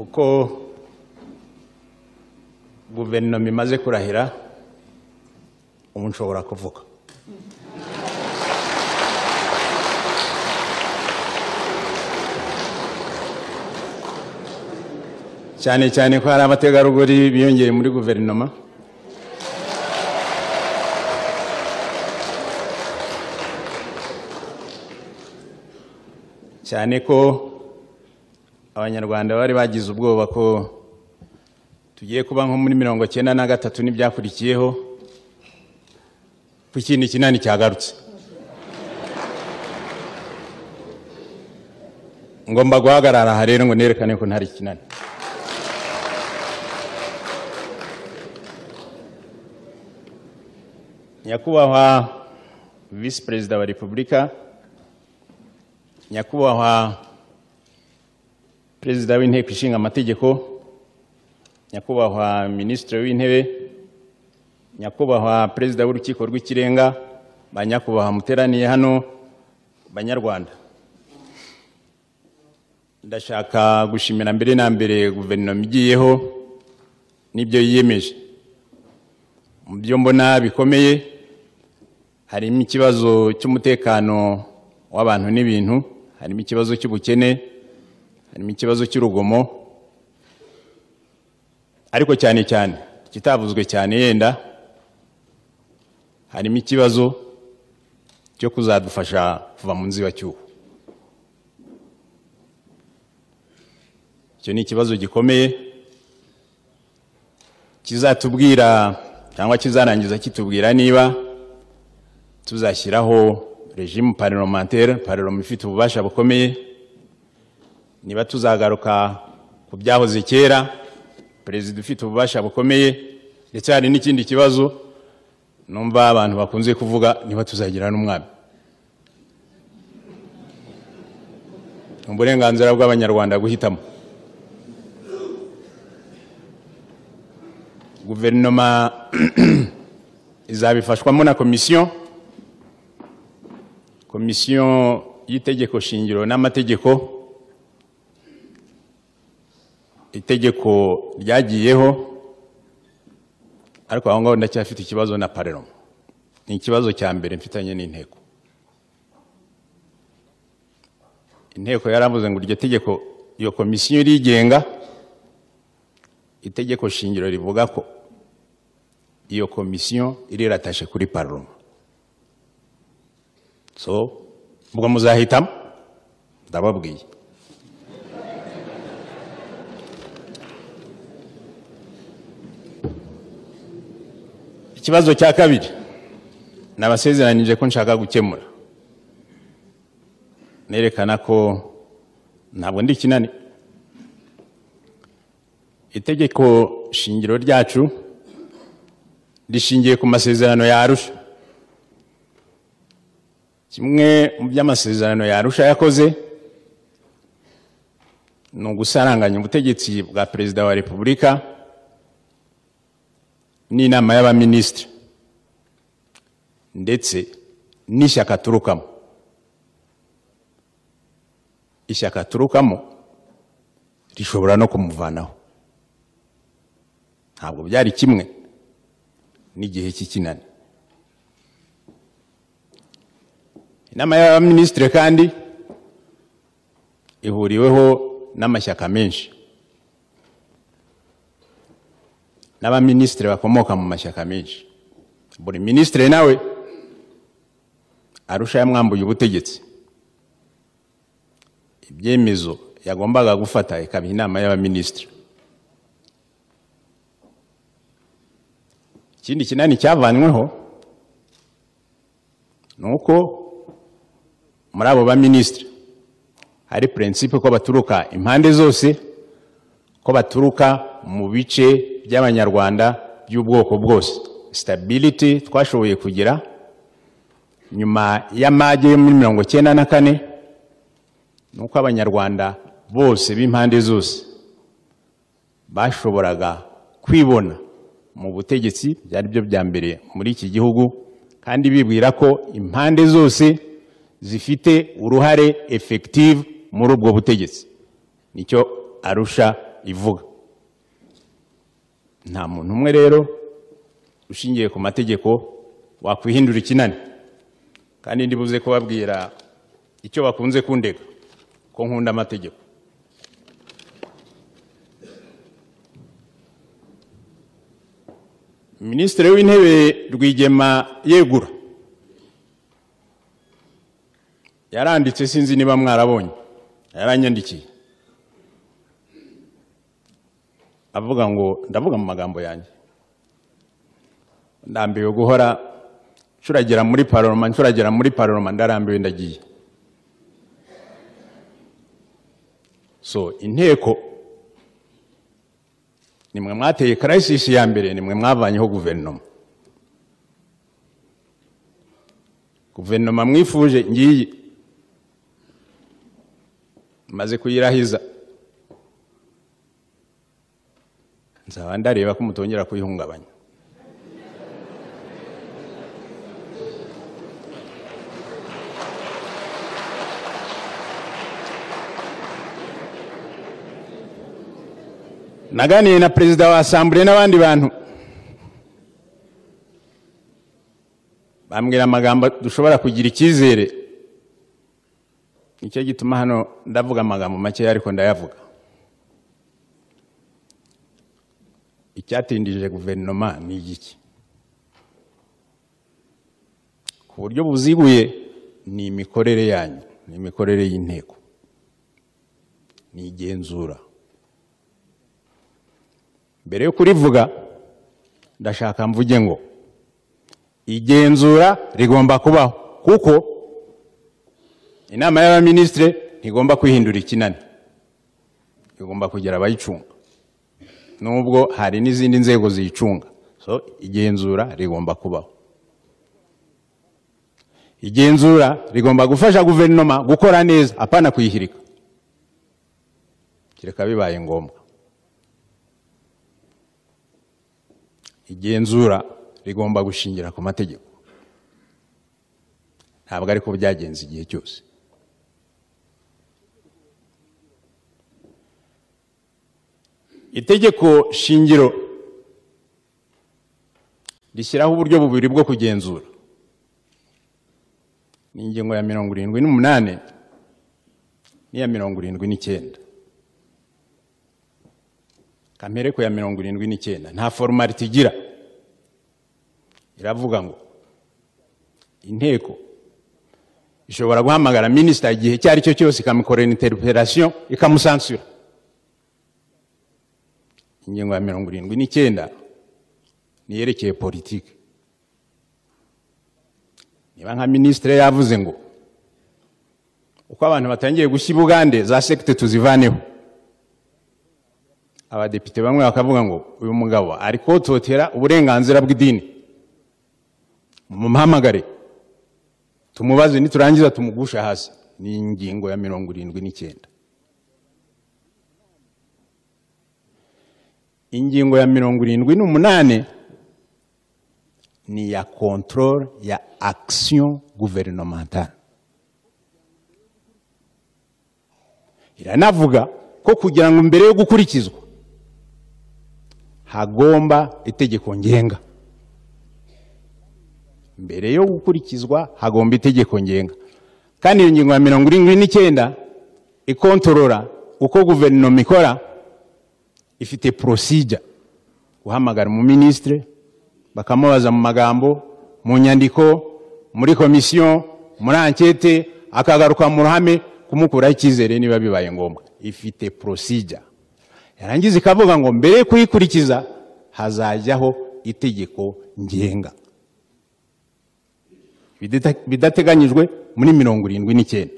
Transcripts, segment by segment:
uko guverinoma imaze kurahira umuntu ushobora kuvuga cyane cyane ko hari abategarugori biyongeye muri guverinoma cyane ko abanyarwanda bari bagize ubwoba ko tugiye kuba nko muri 93 n'ibyakurikiyeho ku kintu kinani cyagarutse ngomba guhagarara aha rero ngo nerekane ko ntari kinani nyakubahwa Vice Perezida wa Repubulika, nyakubahwa Perezida w'Inteko Ishinga Amategeko, nyakubahwa Minisitiri w'Intebe, nyakubahwa Perezida w'Urukiko rw'Ikirenga, banyakubahwa muteraniye hano banyarwanda. Ndashaka gushimira mbere na mbere guverinoma igiyeho n'ibyo yiyemeje. Mu byo mbona bikomeye harimo ikibazo cy'umutekano w'abantu n'ibintu, harimo ikibazo cy'ubukene, harimo ikibazo cy'urugomo, ariko cyane cyane kitavuzwe cyane yenda harimo ikibazo cyo kuzadufasha kuva mu nzibacyuho. Icyo ni ikibazo gikomeye kizatubwira cyangwa kizarangiza kitubwira niba tuzashyiraho regime parlementaire, parlement ifite ububasha bukomeye, niba tuzagaruka ku byahoze kera, perezida ufite ububasha bukomeye, ndetse hari n'ikindi kibazo numva abantu bakunze kuvuga niba tuzagira n'umwami. Uburenganzira bw'abanyarwanda guhitamo. Guverinoma izabifashwamo na komisiyo y'itegeko shingiro n'amategeko, itegeko ryagiyeho, ariko aho ngaho ndacyafite ikibazo na parlement. Ni ikibazo cya mbere mfitanye n'inteko. Inteko yaravuze ngo iryo tegeko, iyo komisiyo rigenga, itegeko shingiro rivuga ko iyo komisiyo iriratashe kuri parlement. So ubwo muzahitamo ndababwiye. Ikibazo cya kabiri nabasezeranije ko nshaka gukemura, nerekana ko ntabwo ndi kinani. Itegeko shingiro ryacu rishingiye ku masezerano ya Arusha. Kimwe mu by'amasezerano ya Arusha yakoze ni ugusaranganya ubutegetsi bwa Perezida wa Repubulika n'inama y'abaminisitiri ndetse n'ishyaka turukamo. Ishyaka turukamo rishobora no kumuvanaho. Ntabwo byari kimwe n'igihe cy'ikinani. Inama y'abaminisitiri kandi ihuriweho n'amashyaka menshi, n'abaminisitiri bakomoka mu mashyaka menshi. Buri minisitiri nawe Arusha yamwambuye ubutegetsi. Ibyemezo yagombaga gufata ikaba inama y'abaminisitiri. Ikindi kinani cyavanweho nuko muri abo baminisitiri hari principe ko baturuka impande zose, ko baturuka mu bice by'abanyarwanda by'ubwoko bwose. Stability twashoboye kugira nyuma y'amage muri 1994 nuko abanyarwanda bose b'impande zose bashoboraga kwibona mu butegetsi, byari byo bya mbere muri iki gihugu, kandi bibwira ko impande zose zifite uruhare effective muri ubwo butegetsi. Nicyo Arusha ivuga. Nta muntu umwe rero ushingiye ku mategeko wakwihindura ikinani. Kandi ndibuze kubabwira icyo bakunze kundega ko nkunda amategeko. Minisitiri w'Intebe Rwigema yegura yaranditse, sinzi niba mwarabonye, yaranyandikiye avuga ngo, ndavuga mu magambo yanjye, ndambiwe guhora ncuragera muri parlement ndarambiwe ndagiye. So inteko nimwe mwateye crisis ya mbere, nimwe mwavanyeho guverinoma mwifuje ngiyi maze kuyirahiza, nzaba ndareba ko mutongera kuyihungabanya. Naganiye na perezida wa Assemblée n'abandi bantu bambwira amagambo dushobora kugira icyizere. Nicyo gituma hano ndavuga amagambo make ariko ndayavuga. Icyatindije guverinoma ni iki? Ku buryo buziguye ni imikorere yanyu, ni imikorere y'inteko, ni igenzura. Mbere yo kurivuga ndashaka mvuge ngo igenzura rigomba kubaho, kuko inama y'abaministre ntigomba kwihindura ikinani, igomba kugira abayicunga, nubwo hari n'izindi nzego ziyicunga. So igenzura rigomba kubaho. Igenzura rigomba gufasha guverinoma gukora neza, apana kuyihirika kireka bibaye ngombwa. Igenzura rigomba gushingira ku mategeko, ntabwo ariko byagenze igihe cyose. Itegeko shingiro rishyiraho uburyo bubiri bwo kugenzura. Ni ingingo ya 78 n'iya 79. Kamere ko ya 79 nta formality igira. Iravuga ngo inteko ishobora guhamagara minister igihe cyari cyo cyose ikamukorera interpellation ikamusansura. Ingingo ya 79 niyerekeye politike. Niba nka ministre yavuze ngo uko abantu batangiye gushya Bugande za secte tuzivaneho, abadepite bamwe bakavuga ngo uyu mugabo ari kototera uburenganzira bw'idini, mumuhamagare tumubaze niturangiza tumugusha hasi. Ni ingingo ya 79. Ingingo ya 78 ni ya contrôle ya action gouvernementale. Iranavuga ko kugira ngo mbere yo gukurikizwa hagomba itegeko ngenga. Mbere yo gukurikizwa hagomba itegeko ngenga. Kandi iyo ngingo ya 79 ikontorora uko guverinoma ikora, ifite procedure. Guhamagara mu ministre bakamubaza mu magambo, mu nyandiko, muri komisiyo, muri enquête, akagaruka mu ruhame kumukuraho icyizere niba bibaye ngombwa. Ifite procedure. Yarangiza ikavuga ngo mbere kuyikurikiza hazajyaho itegeko ngenga. Bidateganyijwe muri 79.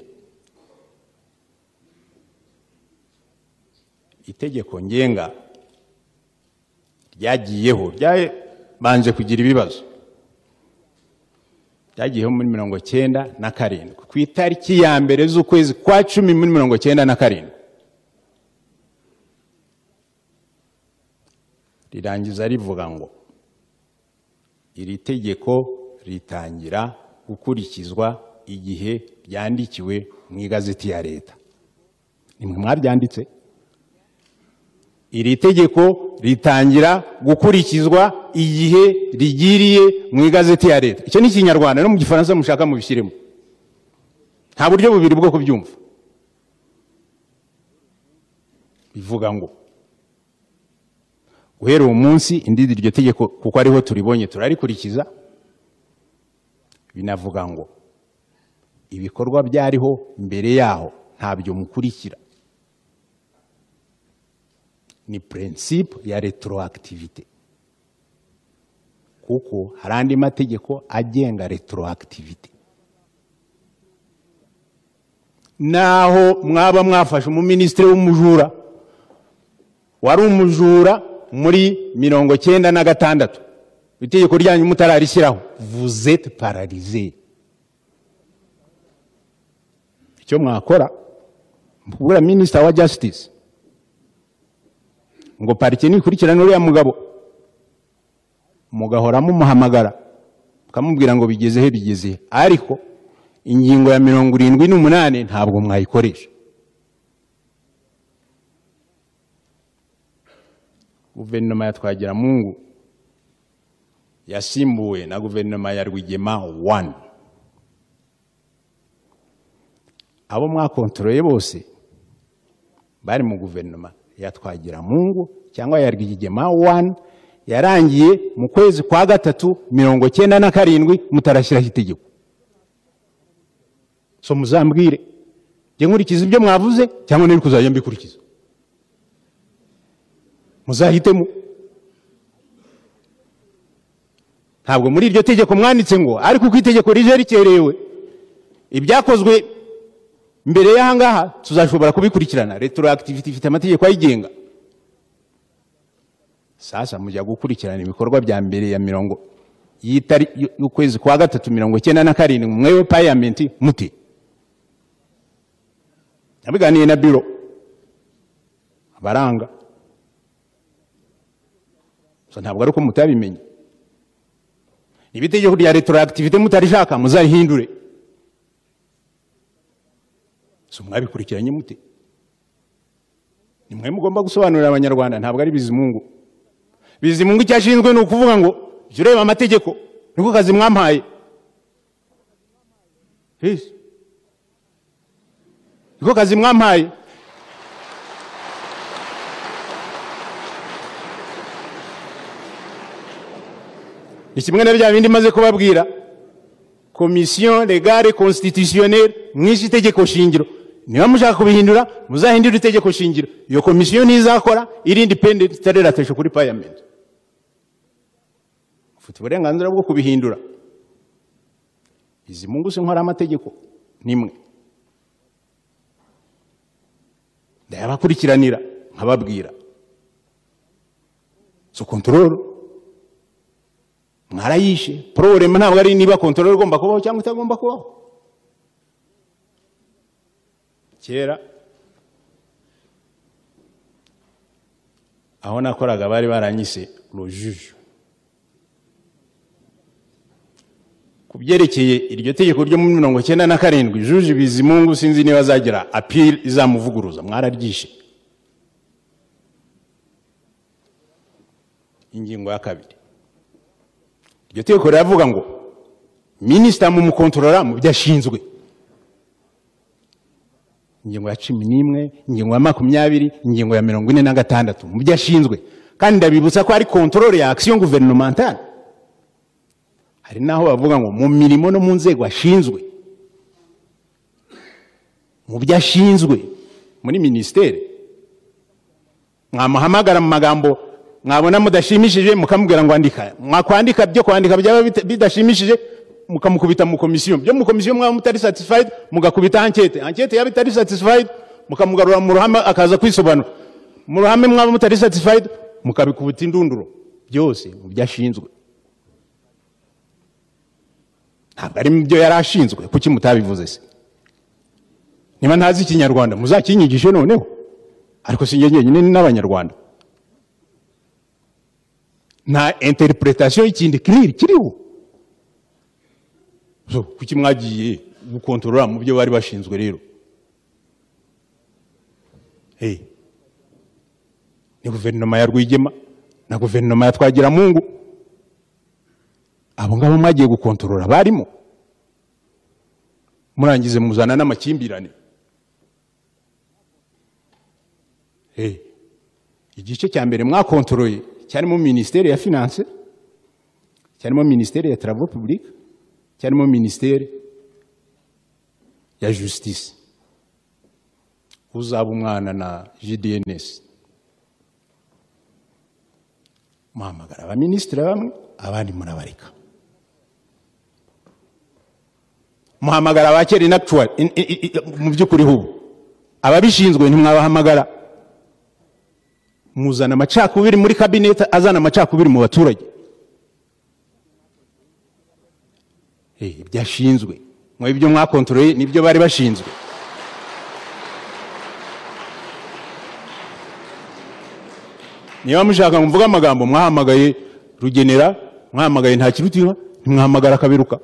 Itegeko ngenga ryagiyeho, ryabanje kugira ibibazo. Ryagiyeho muri 97 ku itariki ya mbere z'ukwezi kwa 10 muri 97. Rirangiza rivuga ngo iri tegeko ritangira gukurikizwa igihe byandikiwe mu igazeti ya leta. nimwe mwaryanditse. Iri tegeko ritangira gukurikizwa igihe rigiriye mu igazeti ya leta. Icyo ni Ikinyarwanda, no mu Gifaransa mushaka mubishyiremo. Nta buryo bubiri bwo kubyumva. Bivuga ngo guhera uwo munsi indidi iryo tegeko kuko ariho turibonye turarikurikiza. Binavuga ngo ibikorwa byariho mbere yaho ntabyo mukurikira. Ni principe ya retroactivité, kuko hari andi mategeko agenga retroactivité. Naho mwaba mwafashe umuminisitiri w'umujura wari umujura muri 96, itegeko ryanyu mutararishyiraho, vous êtes paralysé. Icyo mwakora mbura minister wa justice ngo parike nikurikirana uriya mugabo, mugahora mumuhamagara mukamubwira ngo bigeze, ariko ingingo ya 78 ntabwo mwayikoresha. Guverinoma ya Twagiramungu yasimbuwe na guverinoma ya Rwigema 1. Abo mwakontrole bose bari mu guverinoma ya Twagiramungu cyangwa ya Rwigema 1, yarangiye mu kwezi kwa 3 97 mutarashyiraho itegeko. So muzambwire je nkurikiza ibyo mwavuze cyangwa nari kuzajya mbikurikiza. Muzahitemo. Ntabwo muri iryo tegeko mwanditse ngo ariko ku itegeko rije rikerewe ibyakozwe mbere y'ahangaha tuzashobora kubikurikirana. Retroactivity ifite amategeko ayigenga. Sasa mujya gukurikirana ibikorwa bya mbere ya y'ukwezi kwa 3 97 mwewe parliament muti. Nabiganiye na biro abaranga. So ntabwo ari uko mutabimenye. Ibitegeko rya retroactivité mutarishaka muzahindure. So mwabikurikiranye mute. Nimwe mugomba gusobanurira abanyarwanda, ntabwo ari Bizimungu. Bizimungu cyashinzwe no kuvuga ngo jureba amategeko niko kazi mwampaye. Niko kazi mwampaye. Ikimwe na bya bindi maze kubabwira, Commission légale constitutionnelle mwishi itegeko shingiro. Niba mushaka kubihindura muzahindura itegeko shingiro. Iyo commission nizakora iri independent itareratesha kuri parliament. Ufite uburenganzira bwo kubihindura. Bizimungu se nkora amategeko nimwe. Ndayabakurikiranira nkababwira. So control mwarayishe. Problem ntabwo ari niba control igomba kubaho cyangwa itagomba kubaho. Kera aho nakoraga bari baranyise rujuju. Kubyerekeye iryo tegeko ryo mu 97 juju Bizimungu sinzi niba azagira appeal izamuvuguruza. Mwararyishe. Ingingo ya 2 iryo tegeko riravuga ngo minister mu mukontorora mu byashinzwe. Ingingo ya 11, ingingo ya 20, ingingo ya 46 mu byashinzwe. Kandi ndabibutsa ko ari contrôle ya action gouvernementale. Hari naho bavuga ngo mu mirimo no mu nzego ashinzwe. Mu byashinzwe muri ministere. Mwamuhamagara mu magambo mwabona mudashimishije mukamubwira ngo andika. Mwakwandika byo kwandika byaba bidashimishije mukamukubita mu commission. Byo mu commission mwa mutari satisfied mugakubita enquête yaba itari satisfied mukamugarura mu ruhame akaza kwisobanura. Mu ruhame mwa mutari satisfied mukabikubita indunduro. Byose mu byashinzwe. Ntabwo ari mu byo yarashinzwe. Kuki mutabivuze se? Niba ntazi Ikinyarwanda muzakinyigishe noneho. Ariko si njye nyine n'abanyarwanda. Na interpretation y'ikindi clear kiriho. So kuki mwagiye gukontorora mu byo bari bashinzwe rero? ni guverinoma ya Rwigema na guverinoma ya Twagiramungu. Abo ngabo mwagiye gukontorora barimo, murangize muzana n'amakimbirane. Igice cya mbere mwakontorore cyarimo ministère ya finance, cyarimo ministère ya travaux publics, cyarimo ministère ya justice. Uzaba umwana na JDNS muhamagara abaministre bamwe, abandi murabareka. Muhamagara abakeri n'actual mu by'ukuri hubu ababishinzwe ntimwabahamagara. Muzana amacakubiri muri cabinet, azana amacakubiri mu baturage. Byashinzwe mwe ibyo mwakontoreye nibyo bari bashinzwe. Niba mushaka mvuga amagambo, mwahamagaye Rugenera, mwahamagaye Ntakirutira, ntimwahamagara Kaberuka,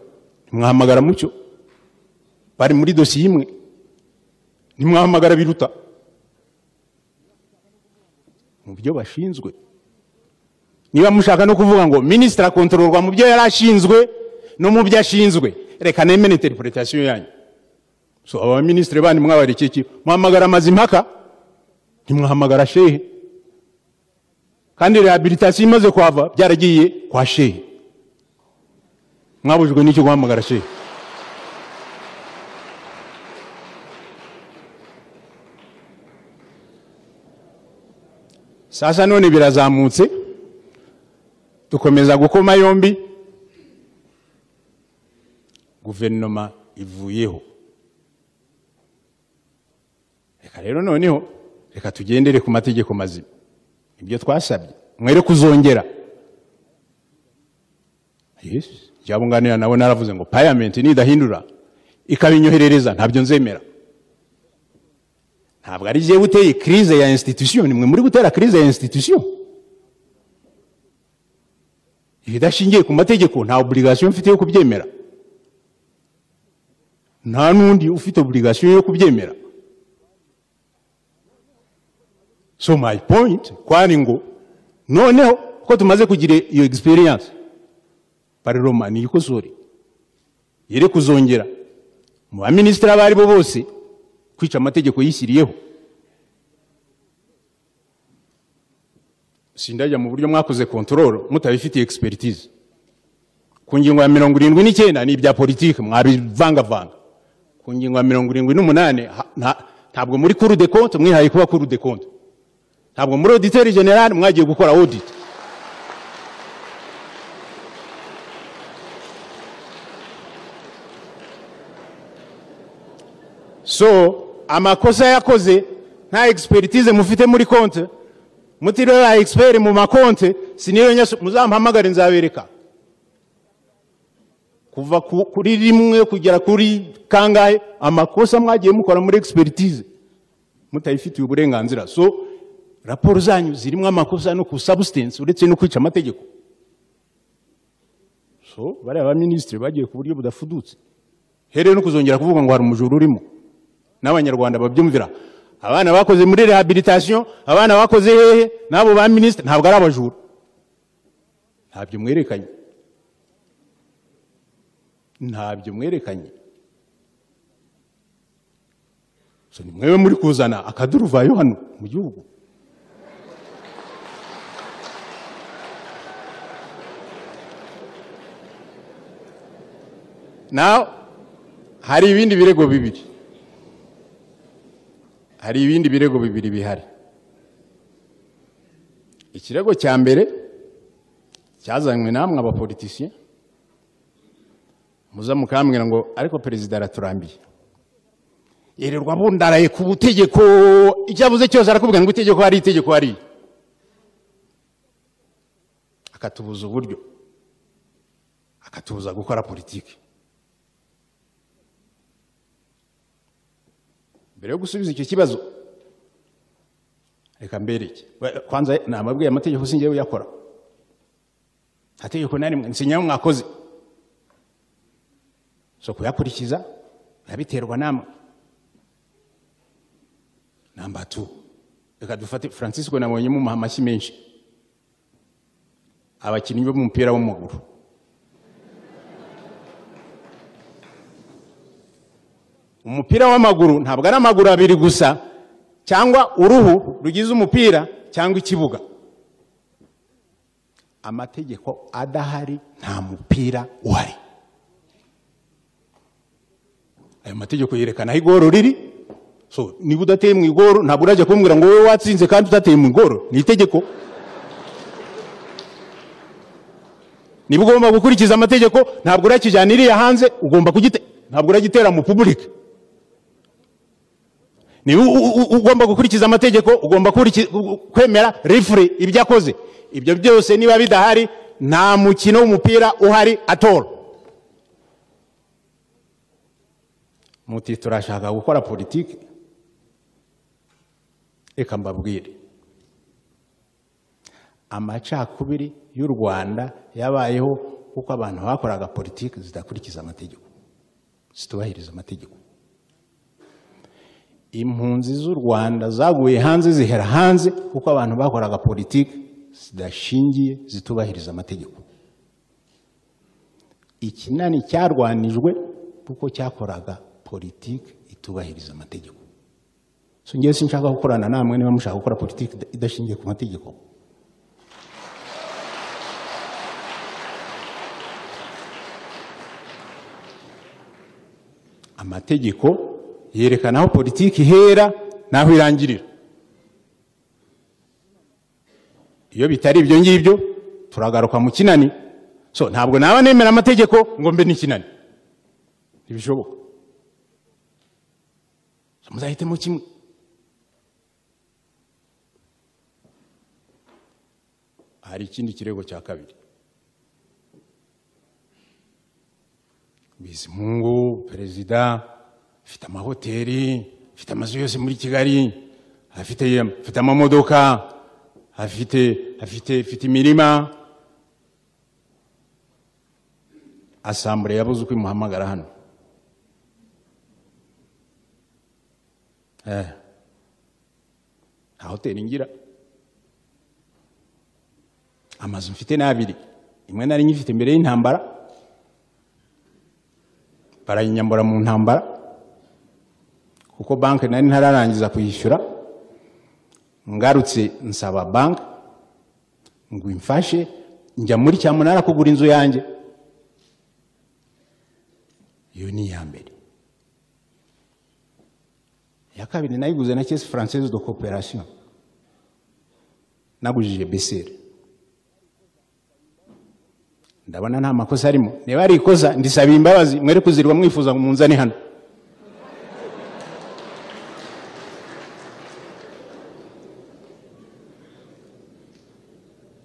ntimwahamagara Mucyo, bari muri dosiye imwe, ntimwahamagara Biruta mu byo bashinzwe. Niba mushaka no kuvuga ngo ministre akontororwa mu byo yarashinzwe no mu byo ashinzwe, reka nemene interpretation yanyu. So aba ministre bandi mwabarekeki, muhamagara Mazimpaka, ntimwahamagara Shehe, kandi rehabilitation imaze kwava byaragiye kwa Shehe. Mwabujwe n'icyo guhamagara Shehe. Sasa none birazamutse, dukomeza gukoma yombi, guverinoma ivuyeho. Reka rero noneho, reka tugendere ku mategeko mazima. Ibyo twasabye mwere kuzongera. Jabunganira nawe naravuze ngo parliament nidahindura ikabinyoherereza, ntabyo nzemera. Ntabwo ari je buteye crise ya institution, nimwe muri gutera crise ya institution. Ibidashingiye ku mategeko nta obligation mfite yo kubyemera, nta nundi ufite obligation yo kubyemera. So my point kwani ngo noneho ko tumaze kugira iyo experience, Parlement ni ikosore yere kuzongera mu baministre abari bo bose kwica amategeko yishyiriyeho. Sindajya mu buryo mwakoze control mutabifitiye expertise. Ku ngingo ya 79 ni ibya politique mwabivanga. Ku ngingo ya 78 ntabwo muri Cour des comptes mwihaye kuba Cour des comptes, ntabwo muri auditeur general mwagiye gukora audit. So amakosa yakoze nta expertise mufite muri compte, mutirera expert mu makonte, siniyo nyaso muzampamagara nzabereka. Kuva kuri rimwe kugera kuri kangahe amakosa mwagiye mukora muri expertise mutayifitiye uburenganzira. So raporo zanyu zirimo amakosa no ku substance uretse no kwica amategeko. So bari aba ministre bagiye ku buryo budafudutse. Here no kuzongera kuvuga ngo hari umujuru urimo. N'abanyarwanda babyumvira. Abana bakoze muri rehabilitation, abana bakoze hehe, nabo ba ministre ntabwo ari abajuru. Ntabyo mwerekanye. Ntabyo mwerekanye. So ni mwewe muri kuzana akaduruvayo hano mu gihugu. Now hari ibindi birego bibiri. Hari ibindi birego bibiri bihari. Ikirego cya mbere cyazanywe namwe abapoliticiens, muza mukambwira ngo ariko perezida araturambiye. Yererwa bundaraye ku butegeko, icyavuze cyose arakubwira ngo itegeko hari itegeko hari. Akatubuza uburyo, akatubuza gukora politiki. Mbere yo gusubiza icyo kibazo, reka mbereke. Kwanza namabwiye amategeko singiye uyakora. Ategeko nari nsinya mwakoze. So kuyakurikiza yabiterwa namwe. Number 2, reka dufate Francisco nabonye mu amashyi menshi abakinnyi b'umupira w'amaguru umupira w'amaguru ntabwo ari amaguru abiri gusa cyangwa uruhu rugize umupira cyangwa ikibuga amategeko adahari nta mupira uhari ayo mategeko yerekana aho igoro riri so niba udateye mu igoro ntabwo urajya kumbwira ngo wowe watsinze kandi utateye mu igoro ni itegeko niba ugomba gukurikiza amategeko ntabwo urakijyana iriya hanze ugomba ntabwo uragitera mu public niba ugomba gukurikiza amategeko ugomba kwemera referee ibyo akoze ibyo byose niba bidahari nta mukino w'umupira uhari atoro muti turashaka gukora politiki reka mbabwire amacakubiri y'u Rwanda yabayeho kuko abantu bakoraga politiki zidakurikiza amategeko zitubahiriza amategeko impunzi z'u Rwanda zaguye hanze zihera hanze kuko abantu bakoraga politiki zidashingiye zitubahiriza amategeko ikinani cyarwanijwe kuko cyakoraga politiki itubahiriza amategeko so ngiye sinshaka gukorana namwe niba mushaka gukora politiki idashingiye ku mategeko amategeko yerekana aho politiki ihera naho irangirira iyo bitari ibyo ngibyo turagaruka mu kinani so ntabwo naba nemera amategeko ngo mbe n'ikinani ntibishoboka so muzahitemo kimwe hari ikindi kirego cya kabiri Bizimungu perezida afite amahoteli afite amazu yose muri Kigali afite amamodoka afite imirima asambure yabuze uko imuhamagara hano nta hoteli ngira amazu mfite n'abiri imwe nari nyifite imbere y'intambara barayinyambura mu ntambara kuko banki nari ntararangiza kuyishyura ngarutse nsaba banki ngo imfashe njya muri cyamunara kugura inzu yanjye iyo ni iya mbere iya kabiri nayiguze na Caisse Française de Coopération nagujije BCR ndabona nta makosa arimo niba ari ikosa ndisaba imbabazi mwere kuzirwa mwifuza ngo munzane hano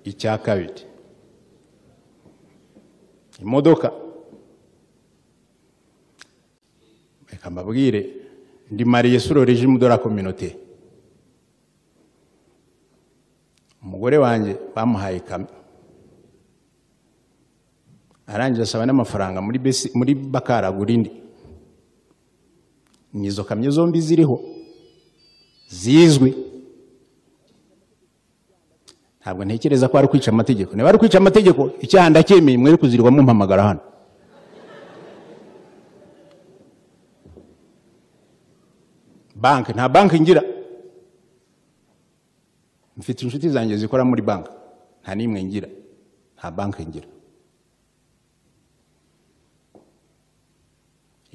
icya kabiri imodoka reka mbabwire ndi mariye sur le régime de la communauté umugore wanjye bamuhaye kamyo arangije asaba n'amafaranga muri Bakara Gurindi nizo kamyo zombi ziriho zizwi ntabwo ntekereza ko ari kwica amategeko niba ari kwica amategeko icyaha ndacyemeye mwere kuzirwa mu mpamagara hano banki nta banki ngira mfite inshuti zanjye zikora muri banki nta nimwe ngira nta banki ngira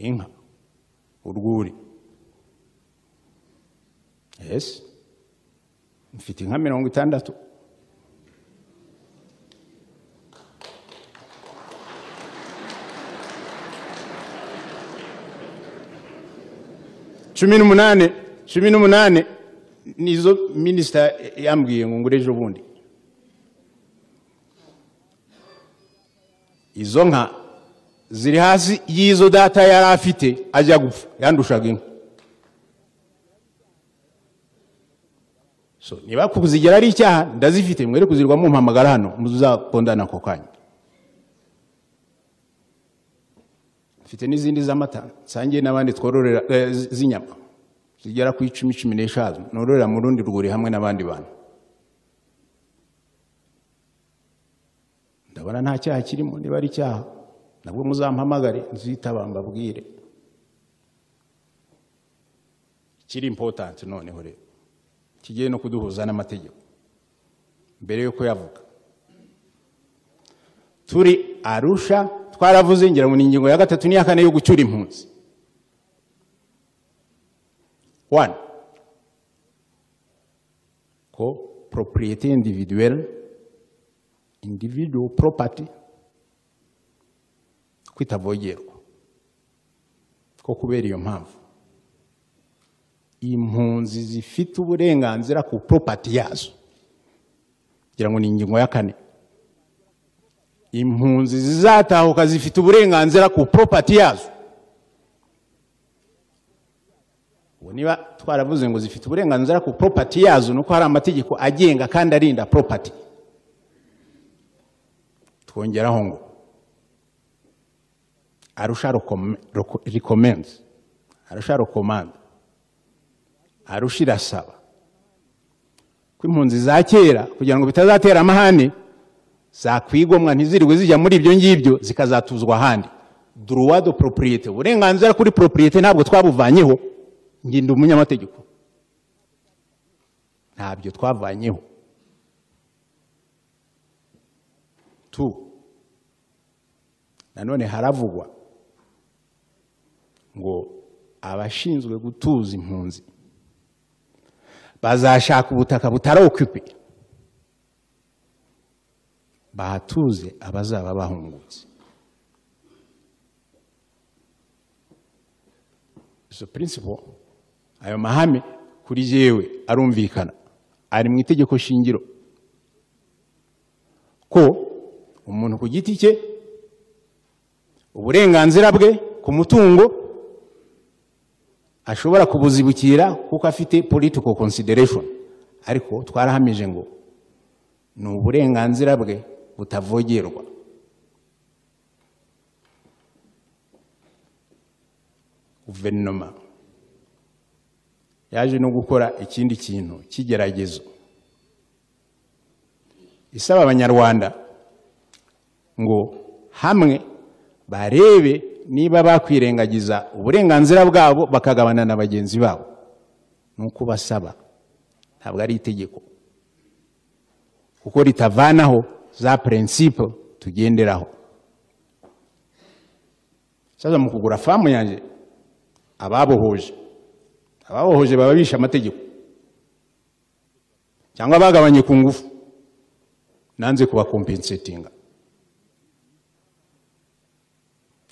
inka urwuri yes mfite inka 60 18 nizo minister yambwiye ngo ngurejo bundi izo nka ziri hasi yizo data yari afite ajya gupfa yandushaga inka so niba kuzigera ari icyaha ndazifite mwere kuzirwa mu mpamagara hano muzakondana ko kanya mfite n'izindi z'amata sangiye n'abandi twororera z'inyama zigera ku 10-15 nororera mu rundi rwuri hamwe n'abandi bantu. Ndabona nta cyaha kirimo, niba ari cyaha nabwo muzampamagare nzitaba mbabwire. Kiri important noneho rero kigiye no kuduhuza n'amategeko mbere yuko yavuga. Turi Arusha twaravuze ngira ngo ni ingingo ya 3 n'iya 4 yo gucyura impunzi. 1 ko propriété individual property kwitavogerwa ko kubera iyo mpamvu impunzi zifite uburenganzira ku property yazo. Ngira ngo ni ingingo ya 4. Impunzi zizatahuka zifite uburenganzira ku property yazo. Niba twaravuze ngo zifite uburenganzira ku property yazo nuko hari amategeko agenga kandi arinda property. Twongeraho ngo Arusha recommends, Arusha recommend, Arusha irasaba ko impunzi za kera kugira ngo bitazatera amahane zakwigomwa ntiziriwe zijya muri ibyo ngibyo zikazatuzwa ahandi. Droit de propriété, uburenganzira kuri propriété ntabwo twabuvanyeho. Nginde umunyamategeko ntabyo twavanyeho. Nanone haravugwa ngo abashinzwe gutuza impunzi bazashaka ubutaka butarokupe bahatuze abazaba bahungutse. So principle ayo mahame kuri jewe arumvikana, ari mu itegeko shingiro ko umuntu ku giti cye uburenganzira bwe ku mutungo ashobora kubuzibukira kuko afite political consideration, ariko twarahamije ngo ni uburenganzira bwe butavogerwa. Guverinoma yaje no gukora ikindi kintu kigeragezo isaba abanyarwanda ngo hamwe barebe niba bakwirengagiza uburenganzira bwabo bakagabana na bagenzi babo. Nuko basaba ntabwo ari itegeko kuko ritavanaho za principe tugenderaho. Sasa mu kugura famu yanjye ababohoje baba bisha amategeko cyangwa bagabanye ku ngufu, nanze kubakompensatinga.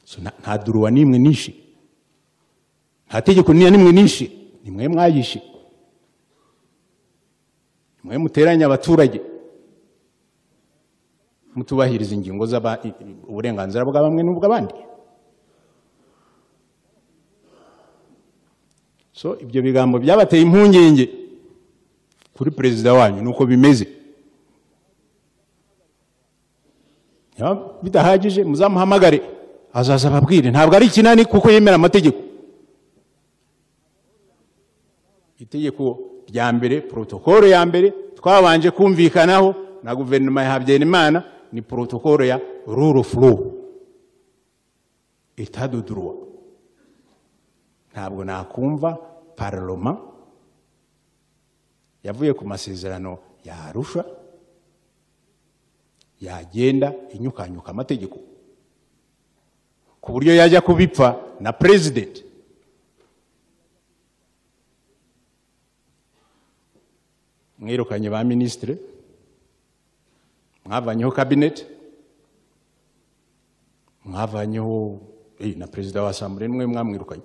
So nta duruwa nimwe nishi, nta tegeko nimwe nishi, nimwe mwayishe, nimwe muteranya abaturage mutubahiriza ingingo uburenganzira bwa bamwe n'ubw'abandi. So ibyo bigambo byabateye impungenge kuri perezida wanyu nuko bimeze. Bidahagije muzamuhamagare azaza babwire ntabwo ari ikinani kuko yemera amategeko. Itegeko rya mbere, protokolo ya mbere twabanje kumvikanaho na guverinoma ya Habyarimana ni protokolo ya rule of law, état de droit. Ntabwo nakumva parlement yavuye ku masezerano ya Arusha yagenda inyukanyuka amategeko ku buryo yajya kubipfa na president. Mwirukanye ba ministre, mwavanyeho cabinet, mwavanyeho na president wa assemblée nimwe mwamwirukanye.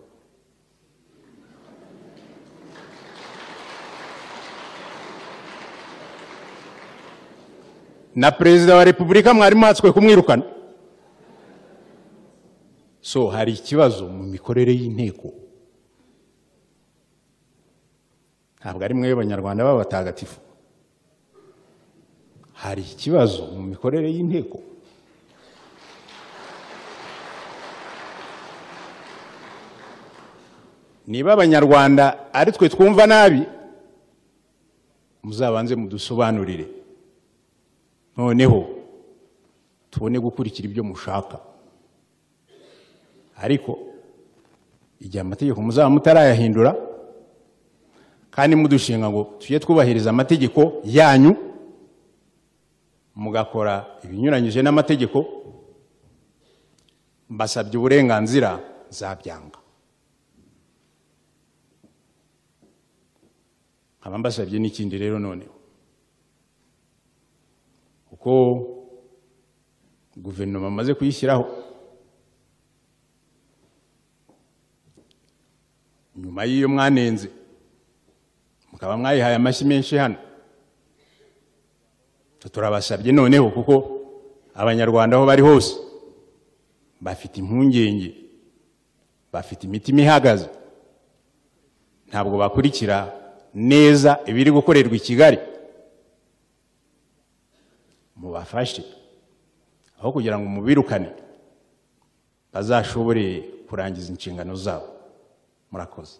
Na president wa Republika mwari mwatswe kumwirukana. So hari ikibazo mu mikorere y'inteko. Ntabwo ari mwe abanyarwanda b'abatagatifu. Hari ikibazo mu mikorere y'inteko. niba abanyarwanda ari twe twumva nabi muzabanze mudusobanurire noneho tubone gukurikira ibyo mushaka ariko igihe amategeko muzaba mutarayahindura kandi mudushinga ngo tujye twubahiriza amategeko yanyu mugakora ibinyuranyije n'amategeko mbasabye uburenganzira zabyanga abambasabye n'ikindi rero noneho uko guverinoma amaze kuyishyiraho nyuma y'iyo mwanenze mukaba mwayihaye amashyi menshi hano turabasabye noneho kuko abanyarwanda aho bari hose bafite impungenge bafite imitima ihagaze ntabwo bakurikira neza ibiri gukorerwa i Kigali mubafashe aho kugira ngo mubirukane bazashobore kurangiza inshingano zabo murakoze